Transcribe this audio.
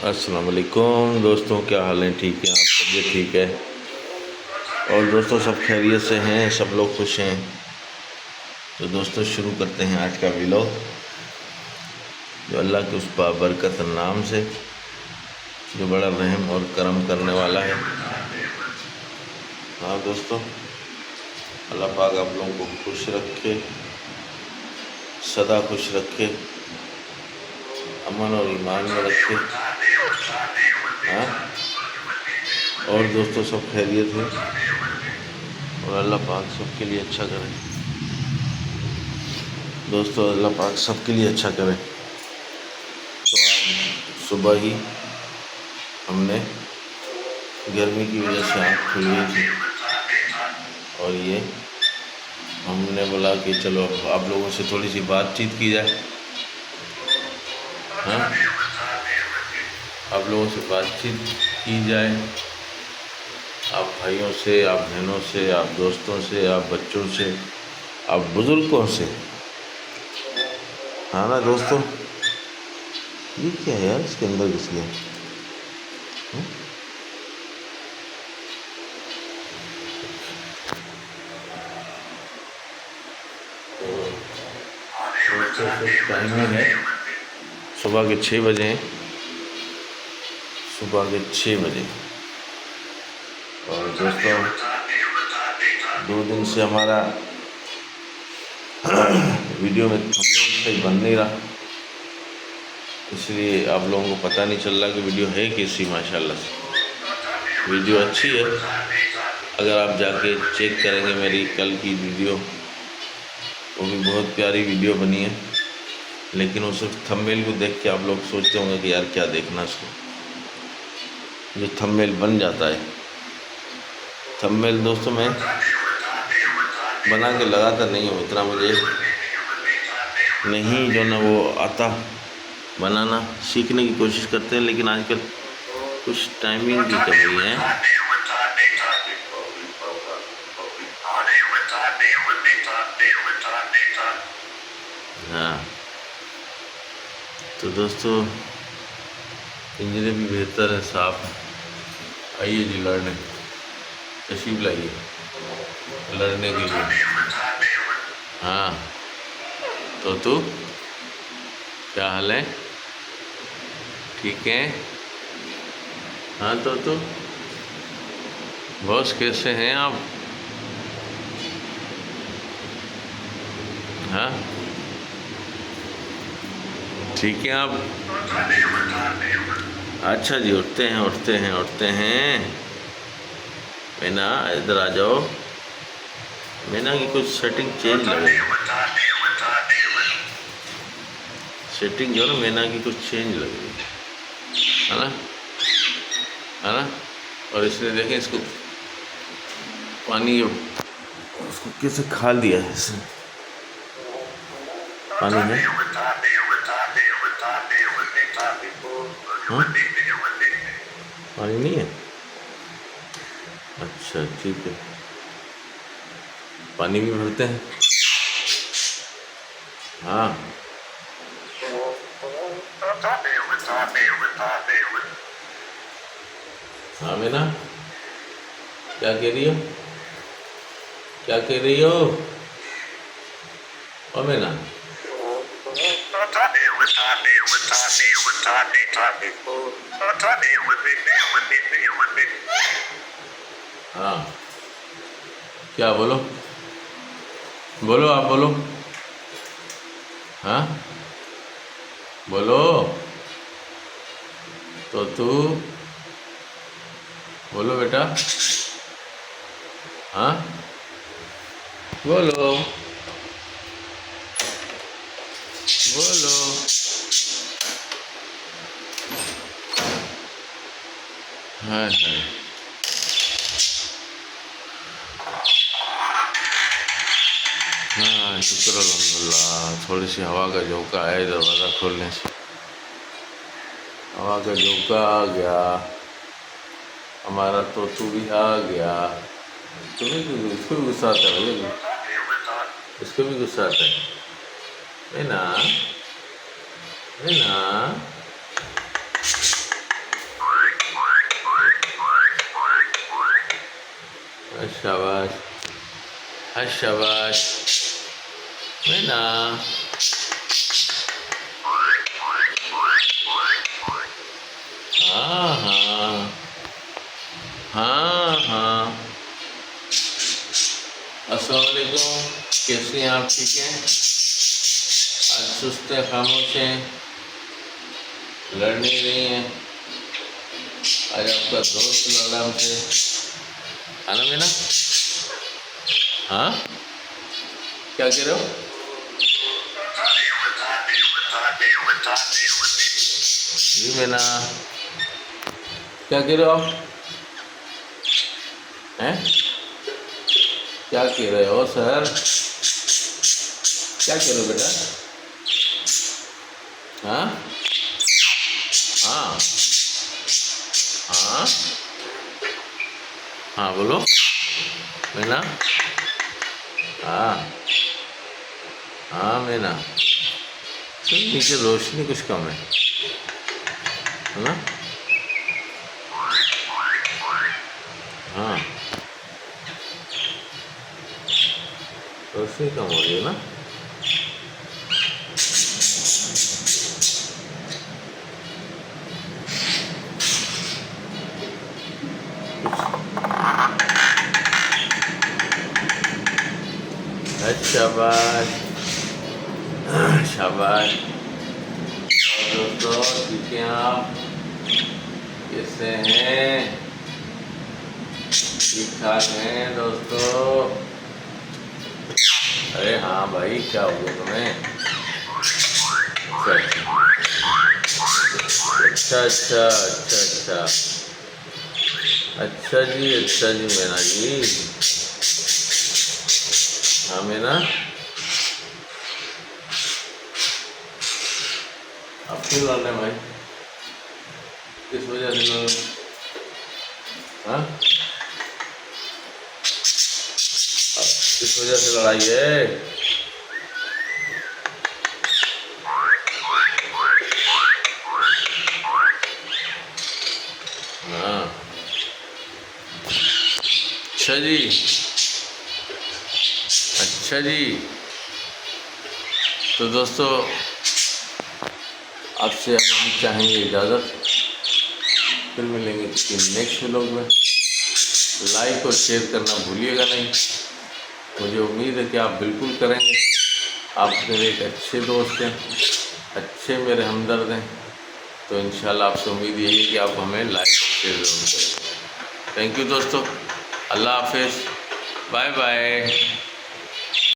अस्सलाम वालेकुम दोस्तों, क्या हाल है? ठीक है आप? तबीयत ठीक है? और दोस्तों सब खैरियत से हैं, सब लोग खुश हैं। तो दोस्तों शुरू करते हैं आज का व्लॉग, जो अल्लाह के उस बाबरकत नाम से, जो बड़ा रहम और करम करने वाला है। हाँ दोस्तों, अल्लाह पाक आप लोगों को खुश रखे, सदा खुश रखे, अमन और ईमान में रखे। हाँ, और दोस्तों सब खैरियत है और अल्लाह पाक सबके लिए अच्छा करे। दोस्तों अल्लाह पाक सबके लिए अच्छा करे। तो आज सुबह ही हमने गर्मी की वजह से आँख खुल गई थी और ये हमने बोला कि चलो आप लोगों से थोड़ी सी बातचीत की जाए। हाँ, आप लोगों से बातचीत की जाए, आप भाइयों से, आप बहनों से, आप दोस्तों से, आप बच्चों से, आप बुज़ुर्गों से। हाँ ना दोस्तों, ये क्या है यार, इसके अंदर घुस गया। टाइमिंग है सुबह के 6 बजे हैं, सुबह के 6 बजे। और दोस्तों 2 दिन से हमारा वीडियो में थंबनेल सही बन नहीं रहा, इसलिए आप लोगों को पता नहीं चल रहा कि वीडियो है कैसी। माशाल्लाह से वीडियो अच्छी है, अगर आप जाके चेक करेंगे मेरी कल की वीडियो, वो भी बहुत प्यारी वीडियो बनी है। लेकिन उस थंबनेल को देख के आप लोग सोचते होंगे कि यार क्या देखना इसको। जो थंबनेल बन जाता है, थंबनेल दोस्तों मैं बना के लगाता नहीं हूँ, इतना मुझे नहीं जो ना वो आता बनाना। सीखने की कोशिश करते हैं, लेकिन आजकल कुछ टाइमिंग की कमी है। हाँ, तो दोस्तों पिंजरे भी बेहतर है साफ। आइए जी लड़ने, तशरीफ लाइए लड़ने के लिए। हाँ, तो तू क्या हाल है? ठीक है? हाँ तो बॉस कैसे हैं आप? हाँ ठीक है आप? अच्छा जी, उठते हैं। मैना इधर आ जाओ। मैना की कुछ सेटिंग चेंज लग रही है, सेटिंग जो है ना मैना की कुछ चेंज लग रही है ना, है ना। और इसने देखें इसको पानी, उसको कैसे खा लिया है इसने पानी में। हाँ? पानी नहीं है? अच्छा ठीक है, पानी भी भरते हैं। हाँ हाँ मैना, क्या कह रही हो? क्या कह रही हो ओ मैना? हाँ, क्या बोलो, बोलो आप बोलो। हाँ बोलो तो तू बोलो बेटा। हाँ बोलो बोलो। हाँ हाँ, शुक्र अल्हम्दुलिल्लाह, थोड़ी सी हवा का झोंका है दरवाज़ा खोलने से, हवा का झोंका आ गया। हमारा तो तू भी आ गया। तुम्हें भी, इसको भी गुस्सा आता है भैया, इसको भी गुस्सा आता है ना, है ना। शाबाश मीना। हाँ हाँ हाँ हाँ। अस्सलाम वालेकुम, कैसे हैं आप? ठीक हैं? आज सुस्त हैं, खामोश हैं, लड़ नहीं रही हैं। आज आपका दोस्त लड़ा हमसे, खाना में ना। हाँ, क्या कह रहे हो? जी मैना, क्या कह रहे हो आप? हैं? क्या कह रहे हो सर? क्या कह रहे हो बेटा? हाँ हाँ हाँ हाँ, बोलो मैना। हाँ हाँ मैना, तो नीचे रोशनी कुछ कम है ना? हाँ, रोशनी कम हो रही है ना? शाबाश शाबाश। दोस्तों ठीक हैं आप? कैसे हैं? ठीक ठाक हैं दोस्तों? अरे हाँ भाई, क्या हो गया तुम्हें? अच्छा अच्छा अच्छा अच्छा अच्छा जी, अच्छा जी मैना जी। हाँ मैना, अब क्यों लड़ रहे भाई? किस वजह से लड़ रहे? हाँ, किस वजह से लड़ाई है? हाँ, अच्छा जी, अच्छा जी। तो दोस्तों, आपसे अब हम चाहेंगे इजाज़त, फिर मिलेंगे किसी नेक्स्ट व्लॉग में। लाइक और शेयर करना भूलिएगा नहीं। मुझे उम्मीद है कि आप बिल्कुल करेंगे। आप मेरे एक अच्छे दोस्त हैं, अच्छे मेरे हमदर्द हैं, तो इंशाल्लाह आपसे उम्मीद यही है कि आप हमें लाइक और शेयर ज़रूर करें। थैंक यू दोस्तों, अल्लाह हाफिज़, बाय बाय।